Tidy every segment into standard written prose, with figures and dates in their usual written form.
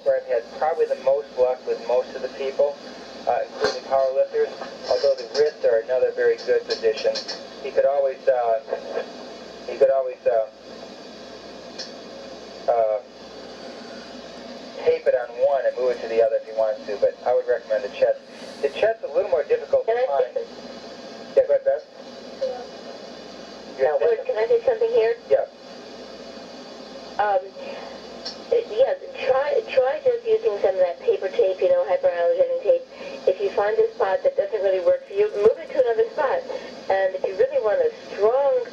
where I've had probably the most luck with most of the people, including power lifters, although the wrists are another very good position. He could always tape it on one and move it to the other if he wants to, but I would recommend the chest. The chest's a little more difficult to find. Yeah, go ahead, Beth. Can I say something here? Yeah. Yeah, try just using some of that paper tape, hyperallergenic tape. If you find a spot that doesn't really work for you, move it to another spot. And if you really want a strong,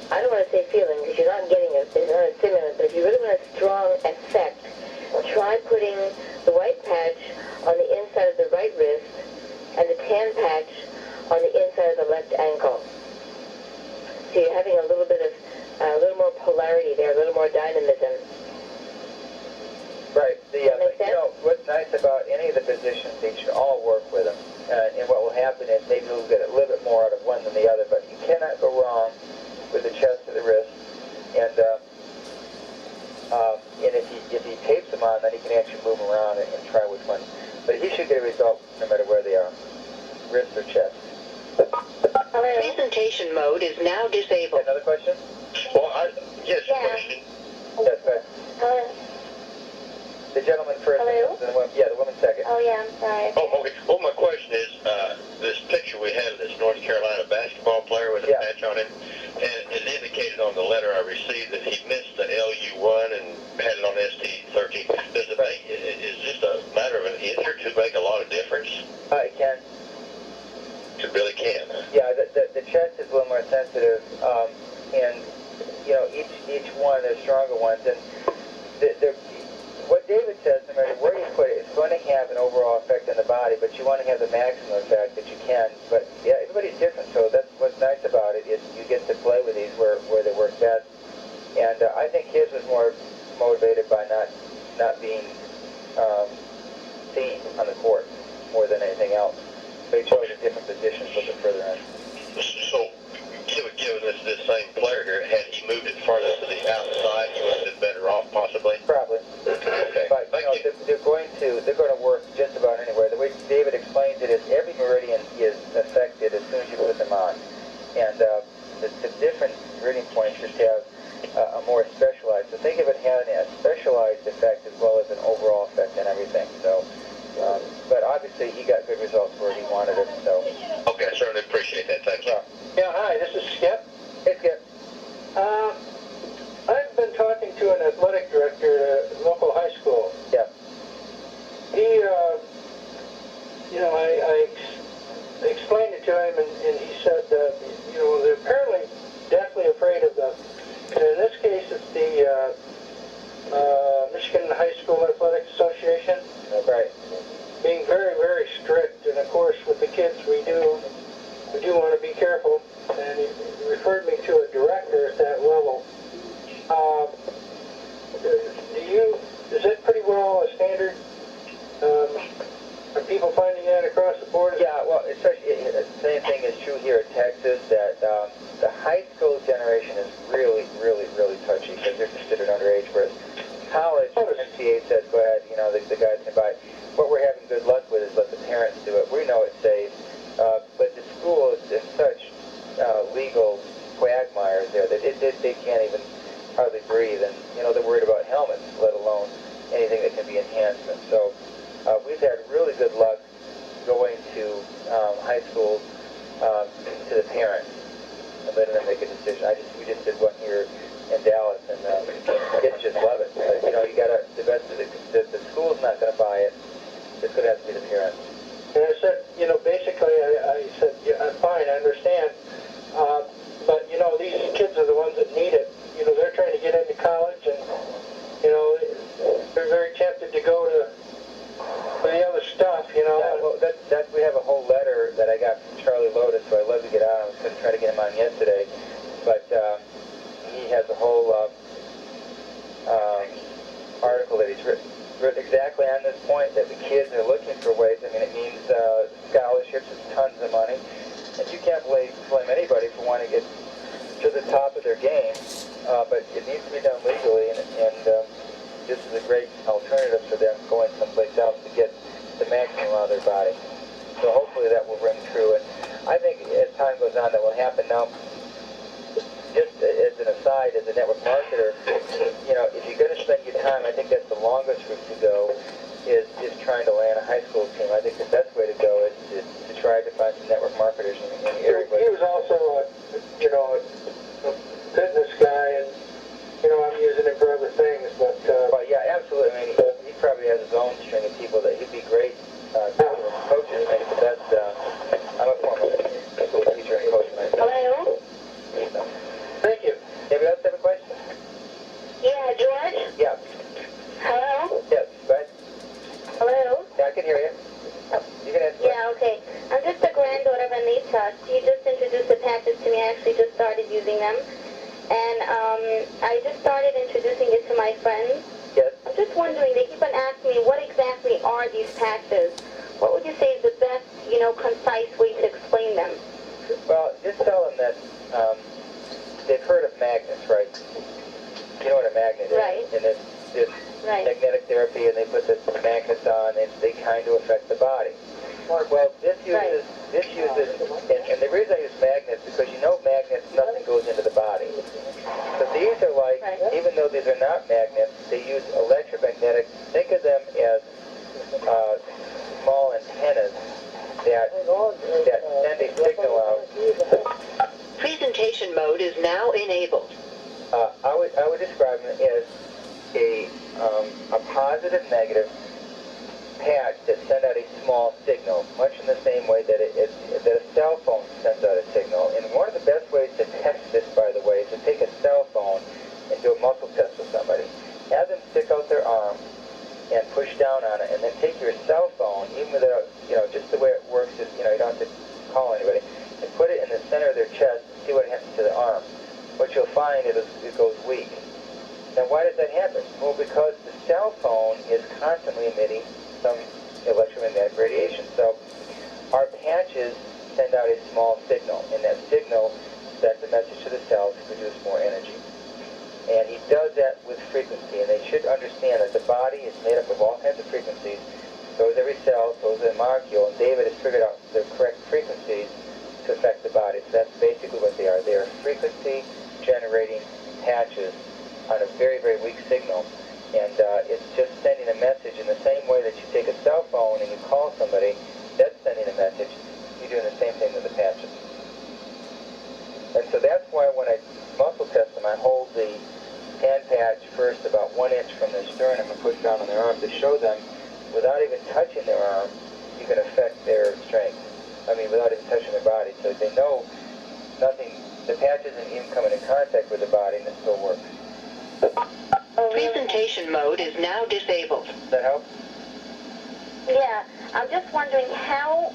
I don't want to say feeling, because you're not getting it's not a stimulant, but if you really want a strong effect, try putting the white patch on the inside of the right wrist and the tan patch on the inside of the left ankle. So you're having a little bit of, a little more polarity there, a little more dynamism. Right. What's nice about any of the positions, they should all work with them. And what will happen is maybe you'll get a little bit more out of one than the other, but you cannot go wrong with the chest or the wrist. And if he tapes them on, then he can actually move them around and try which one. But he should get a result no matter where they are, wrist or chest. Presentation mode is now disabled. Another question? Well, yes, question. Yes, go ahead. The gentleman first. Hello? And the woman, the woman second. Oh, yeah, I'm sorry. Oh, okay. Well, my question is, this picture we have of this North Carolina basketball player with a patch on him, and it indicated on the letter I received that he missed the LU1 and had it on ST13. Is this a matter of an inch or two make a lot of difference? It can. It really can. Yeah, the chest is a little more sensitive, and each one, there's stronger ones, and what David says, no matter where you put it, it's going to have an overall effect on the body, but you want to have the maximum effect that you can. But yeah, everybody's different, so that's what's nice about it is you get to play with these where they work best. And I think his was more motivated by not being seen on the court more than anything else. But he chose a different position looking further in. So, given this same player here, had he moved it farther to the outside, he would have been better off, possibly? Probably. Okay. But they're going to work just about anywhere. The way David explains it is every meridian is affected as soon as you put them on, and the different meridian points just have a more specialized. So think of it having a specialized effect as well as an overall effect on everything. So, but obviously he got good results where he wanted it. So. Okay, I certainly appreciate that. Thank you. Yeah, hi, this is Skip. Hey, Skip. I've been talking to an athletic director at a local high school. Yeah. He, I explained it to him, and he said, they're apparently deathly afraid of in this case, it's the Michigan High School Athletic Association. Right. Being very, very strict, and of course, with the kids, we do want to be careful. And he referred me to a director at that level. Is it pretty well a standard? Are people finding that across the board? Yeah, well, especially the same thing is true here in Texas, that the high school generation is really, really, really touchy because they're considered underage. Whereas college, NCAA says, go ahead, the guys can buy. What we're having good luck with is let the parents do it. We know it's safe, but the school is such legal quagmires there that they can't even hardly breathe, and they're worried about helmets, let alone anything that can be enhancement. So we've had really good luck going to high school to the parents and letting them make a decision. We just did one here in Dallas, and kids just love it. But, you got the best of the school's not going to buy it. It's going to have to be the parents. And I said, basically, I said, yeah, fine, I understand. But, these kids are the ones that need it. They're trying to get into college, and, they're very tempted to go to the other stuff, Yeah, well, we have a whole letter that I got from Charlie Lotus, so I'd love to get on. I was going to try to get him on yesterday, but he has a whole article that he's written exactly on this point, that the kids are looking for ways. I mean, it means scholarships, it's tons of money, and you can't blame anybody for wanting to get to the top of their game, but it needs to be done legally, and this is a great alternative for them going themselves to get the maximum out of their body. So hopefully that will ring true. And I think as time goes on, that will happen. Now, just as an aside, as a network marketer, you know, if you're going to spend your time, I think that's the longest route to go, is trying to land a high school team. I think the best way to go is to try to find some network marketers in the area. He was also a fitness guy, and I'm using him for other things, but well, yeah, absolutely. I mean, he probably has his own string of people that he'd be great coaches. Maybe the best. I'm a former school teacher and coach myself. Hello? thank you. Anybody else have a question? Yeah, George? Yeah. Hello? Yes. Go ahead. Hello? Yeah, I can hear you. You can answer. Yeah, okay. I'm just a granddaughter of Anita. She just introduced the patches to me. I actually just started using them. And I just started introducing it to my friends. Yes. I'm just wondering, they keep on asking me, what exactly are these patches? What would you say is the best, concise way to explain them? Well, just tell them that they've heard of magnets, right? You know what a magnet is? Right. And it's Right. magnetic therapy, and they put the magnets on, and they kind of affect the body. Well, this uses, and the reason I use magnets is because magnets, nothing goes into the body. So these are like, Right. even though these are not magnets, they use electromagnetic, think of them as small antennas that send a signal out. Presentation mode is now enabled. I would describe them as a positive negative patch that send out a small signal, much in the same way that that a cell phone sends out a signal. And one of the best ways to test this, by the way, is to take a cell phone and do a muscle test with somebody. Have them stick out their arm and push down on it, and then take your cell phone, even without, just the way it works is, you don't have to call anybody, and put it in the center of their chest and see what happens to the arm. What you'll find is it goes weak. Now, why does that happen? Well, because the cell phone is constantly emitting some electromagnetic radiation. So our patches send out a small signal, and that signal sends a message to the cells to produce more energy. And he does that with frequency, and they should understand that the body is made up of all kinds of frequencies. So is every cell, so is every molecule, and David has figured out the correct frequencies to affect the body. So that's basically what they are. They are frequency-generating patches on a very, very weak signal. And it's just sending a message in the same way that you take a cell phone and you call somebody, that's sending a message. You're doing the same thing with the patches. And so that's why when I muscle test them, I hold the hand patch first about 1 inch from their sternum and push down on their arm to show them, without even touching their arm, you can affect their strength. I mean, without even touching their body. So they know nothing, the patch isn't even coming in contact with the body, and it still works. Presentation mode is now disabled. Does that help? Yeah, I'm just wondering how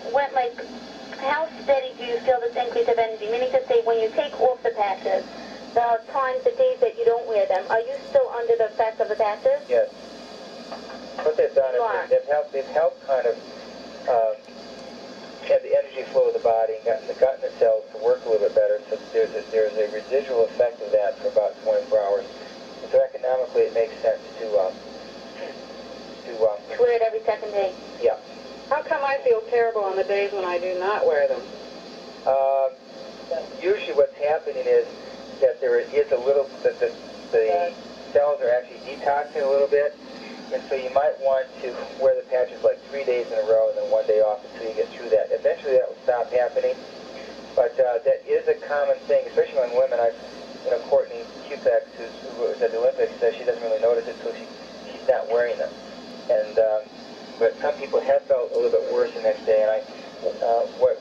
steady do you feel this increase of energy? Meaning to say, when you take off the patches, the times, the days that you don't wear them, are you still under the effect of the patches? Yes. What they've done is they've helped kind of have the energy flow of the body and gotten the cells to work a little bit better. So there's a residual effect of that for about 24 hours. And so economically, it makes sense to wear it every second day. Yeah. How come I feel terrible on the days when I do not wear them? Usually what's happening is that there is a little, that the cells are actually detoxing a little bit, and so you might want to wear the patches like 3 days in a row and then 1 day off until you get through that. Eventually that will stop happening, but that is a common thing, especially on women. Courtney Cupex, who was at the Olympics, says she doesn't really notice it until she's not wearing them. And but some people have felt a little bit worse the next day, and what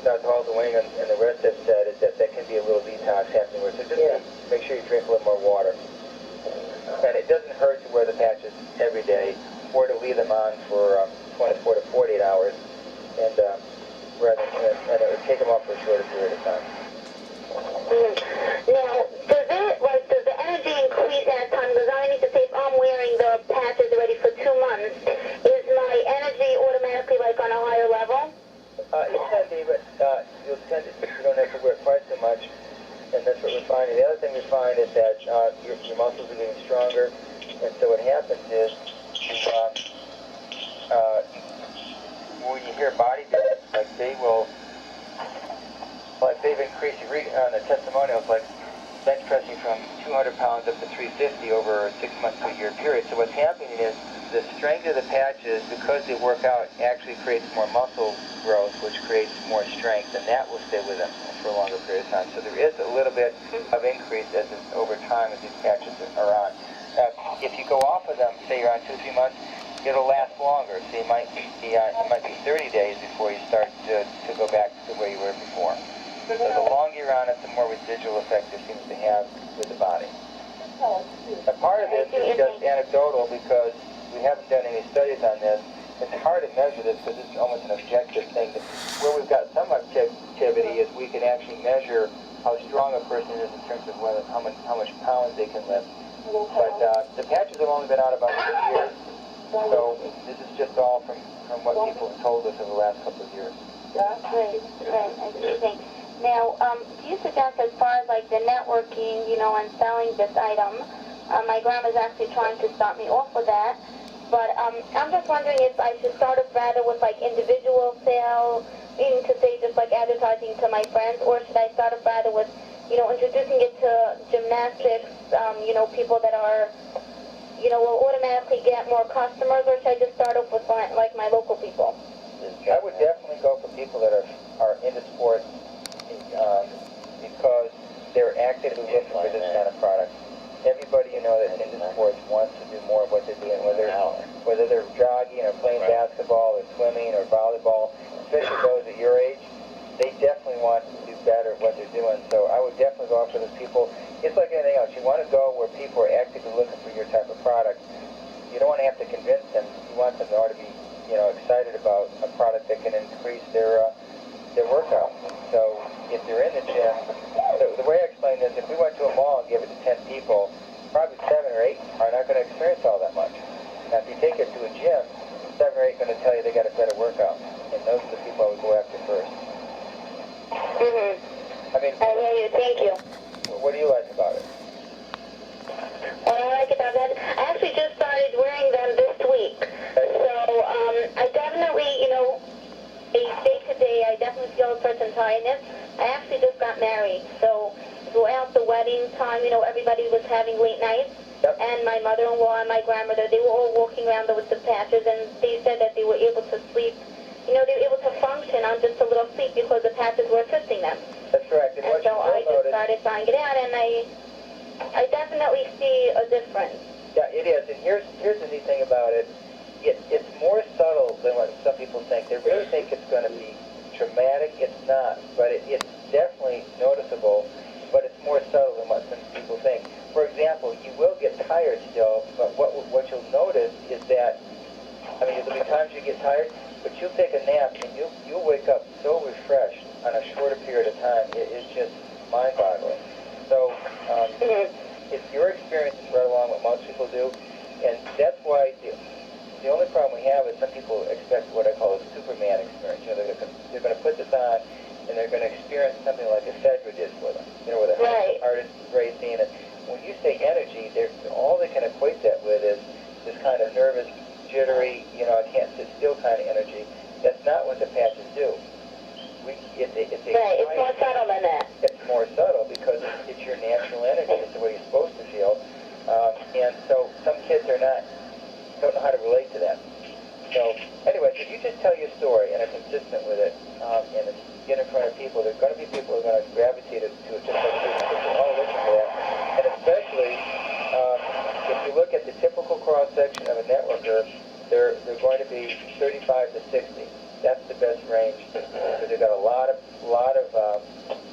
Dr. Halsey-Wing and the rest have said is that can be a little detox happening. So just make sure you drink a little more water. And it doesn't hurt to wear the patches every day, or to leave them on for 24 to 48 hours, and it would take them off for a shorter period of time. Now, does the energy increase as time goes on? I need to say, if I'm wearing the patches already for 2 months, is my energy automatically on a higher level? It can be, but you don't have to wear it quite so much, and that's what we're finding. The other thing we find is that your muscles are getting stronger, and so what happens is on the testimonials, like bench pressing from 200 pounds up to 350 over a 6 month to a year period. So what's happening is the strength of the patches, because they work out, actually creates more muscle growth, which creates more strength, and that will stay with them for a longer period of time. So there is a little bit of increase over time as these patches are on. If you go off of them, say you're on 2-3 months, it'll last longer. So it might be 30 days before you start to go back to where you were before. So the longer you're on it, the more residual effect it seems to have with the body. A part of this is just anecdotal because we haven't done any studies on this. It's hard to measure this because it's almost an objective thing. Where we've got some objectivity is we can actually measure how strong a person is in terms of how much pounds they can lift. But the patches have only been out about 2 years. So this is just all from what people have told us over the last couple of years. Right, I see. Now, do you suggest as far as like the networking, and selling this item, my grandma's actually trying to start me off with that, but I'm just wondering if I should start off rather with like individual sales, meaning to say just like advertising to my friends, or should I start off rather with, introducing it to gymnastics, people that are, will automatically get more customers, or should I just start off with like my local people? I would definitely go for people that are into sports because they're actively looking for this kind of product. Everybody that's into sports wants to do more of what they're doing, whether they're jogging or playing basketball or swimming or volleyball, especially those at your age, they definitely want to do better at what they're doing. So I would definitely go after those people. It's like anything else. You want to go where people are actively looking for your type of product. You don't want to have to convince them. You want them to already be excited about a product that can increase their workout. So if they're in the gym, the way I explain this, if we went to a mall and gave it to 10 people, probably 7 or 8 are not going to experience all that much. Now if you take it to a gym, 7 or 8 are going to tell you they got a better workout. And those are the people I would go after first. Mm-hmm. I mean, I hear you. Thank you. What do you like about it? What I like about that, I actually just started wearing them this week. So I definitely, day-to-day, I definitely feel a certain tiredness. I actually just got married, so throughout the wedding time, everybody was having late nights. Yep. And my mother-in-law and my grandmother, they were all walking around with the patches, and they said that they were able to sleep. They were able to function on just a little sleep because the patches were assisting them. That's correct. And so I just started trying it out, and I definitely see a difference. Yeah, it is. And here's the neat thing about it. It's more subtle than what some people think. They really think it's going to be dramatic. It's not. But it's definitely noticeable, but it's more subtle than what some people think. For example, you will get tired still, but what you'll notice is that, there'll be times you get tired, but you'll take a nap and you'll wake up so refreshed on a shorter period of time. It's just mind-boggling. So if your experience is right along what most people do, and that's why the only problem we have is some people expect what I call a Superman experience. They're going to put this on and they're going to experience something like a Fedra did for them. Where the heart is racing. And when you say energy, all they can equate that with is this kind of nervous, jittery, I can't sit still kind of energy. That's not what the patches do. It's more subtle than that. It's more subtle because it's your natural energy. It's the way you're supposed to feel. And so some kids don't know how to relate to that. So anyways, if you just tell your story and are consistent with it, and get in front of people, there's going to be people who are going to gravitate to it just like you, because they're all looking for that. And especially if you look at the typical cross-section of a networker, they're going to be 35 to 60. That's the best range because they've got a lot of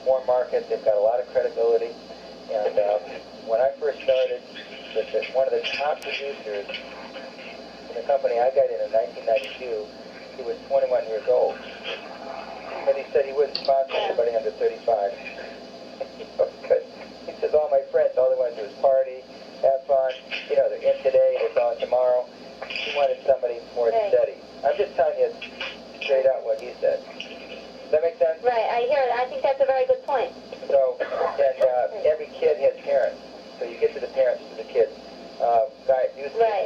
warm market. They've got a lot of credibility. And when I first started, one of the top producers in the company I got in 1992, he was 21 years old. But he said he wouldn't sponsor anybody under 35. Because he says, all my friends, all they want to do is party, have fun. They're in today, they're gone tomorrow. He wanted somebody more steady. I'm just telling you straight out what he said. Does that make sense? Right, I hear it. I think that's a very good point. So, and every kid has parents. So you get to the parents to the kids. Guy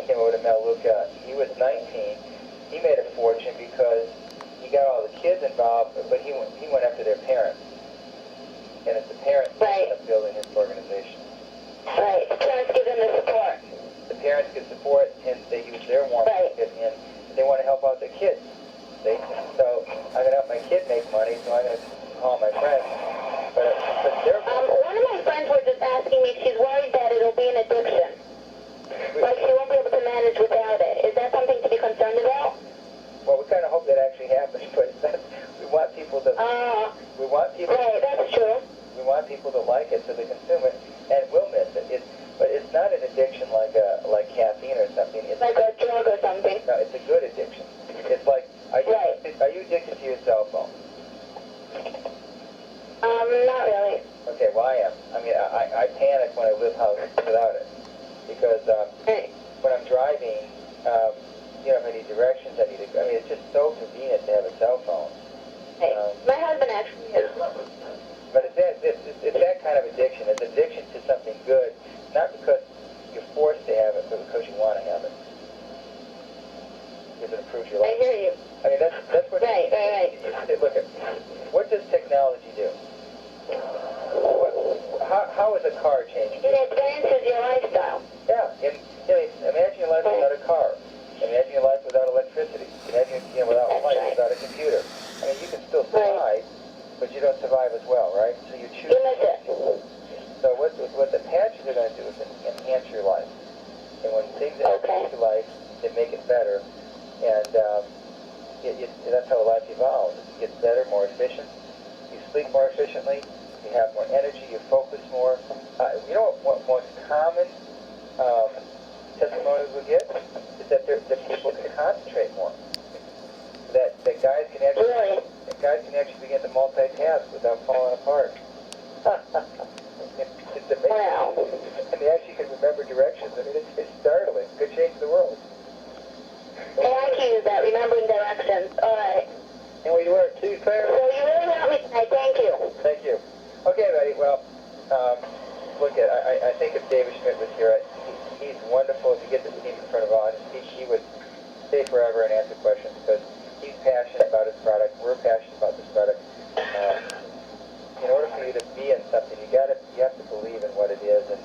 came over to Mel Luca. He was 19. He made a fortune because he got all the kids involved, but he went after their parents. and it's the parents Right. that end up building this organization. Right. Parents give them the support. The parents get support, and they use their warm Right. and they want to help out their kids. So I'm going to help my kid make money, so I'm going to call my friends. But they're... One of my friends was just asking me, she's worried that it'll be an addiction. Like she won't be able to manage without it. Is that something to be concerned about? Well, we kind of hope that actually happens, but we want people to... we want people... Right, that's true. We want people to like it so they consume it and will miss it. But it's not an addiction like caffeine or something. It's Like a drug or something. No, it's a good addiction. It's like, are you addicted to your cell phone? Not really. Okay, well I am. I mean, I panic when I leave house without it. Because when I'm driving, if I need directions, I mean, it's just so convenient to have a cell phone. Hey, my husband actually is. But it's that kind of addiction. It's addiction to something good, not because you're forced to have it, but because you want to have it. Because it improves your life. I hear you. I mean, that's what... Right. Look at, what does technology do? How is a car changing? It advances your lifestyle. Yeah, imagine your life without a car. Imagine your life without electricity. Imagine without light, without a computer. I mean, you can still survive, but you don't survive as well, right? So you choose. You miss it. So what the patches are going to do is enhance your life. And when things enhance your life, they make it better. And that's how life evolves. It gets better, more efficient. You sleep more efficiently. You have more energy. You focus more. You know what most common testimonials we get is that people can concentrate more. That guys can actually begin to multitask without falling apart. It's amazing. Wow. And they actually can remember directions. I mean, it's startling. It could change the world. Hey, I can use that, remembering directions. All right. And we wear two pairs. So you really helped me tonight. Thank you. Thank you. Okay, buddy. Well, look at. I think if David Schmidt was here, he's wonderful. If you get to see him in front of all, he would stay forever and answer questions because he's passionate about his product. We're passionate about this product. In order for you to be in something, you have to believe in what it is, and